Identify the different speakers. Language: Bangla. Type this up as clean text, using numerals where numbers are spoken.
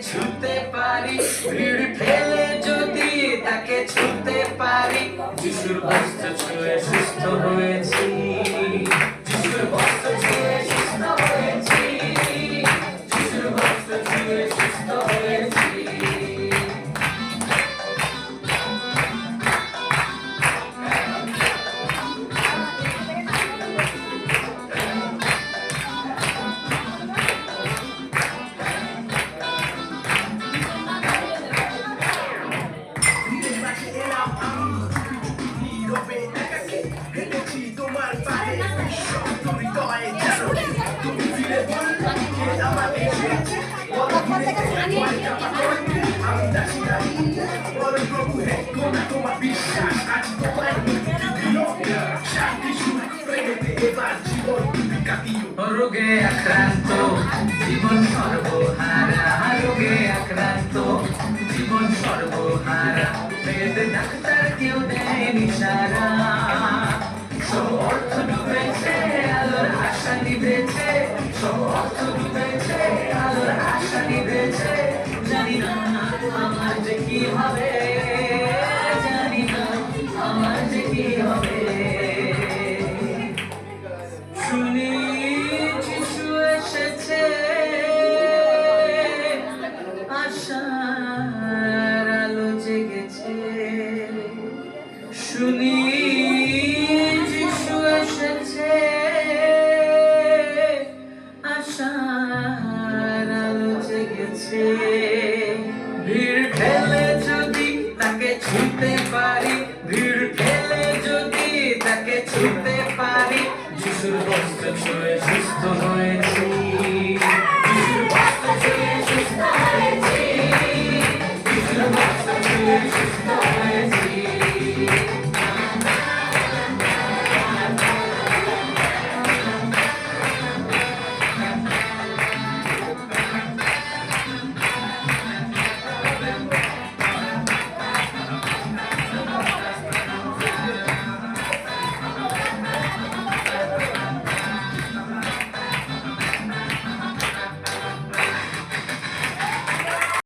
Speaker 1: ছুতে পারি, ভিড় ঠেলে যদি তাকে ছুতে পারি, যিশুর বস্ত্র ছুঁয়ে সুস্থ হয়েছি, যিশুর বস্ত্র ছুঁয়ে সুস্থ হয়েছি, যিশুর বস্ত্র ছুঁয়ে সুস্থ হয়েছি। রোগে আক্রান্ত জীবন সর্বহারা, রোগে আক্রান্ত জীবন সর্বহারা, বেদ ডাক্তার কেউ দেয়নি সারা, সব অর্থ ডুবেছে আলোর আশা নিভেছে, সব অর্থ ডুবেছে আলোর আশা নিভেছে, জানি না আমার যে কি হবে।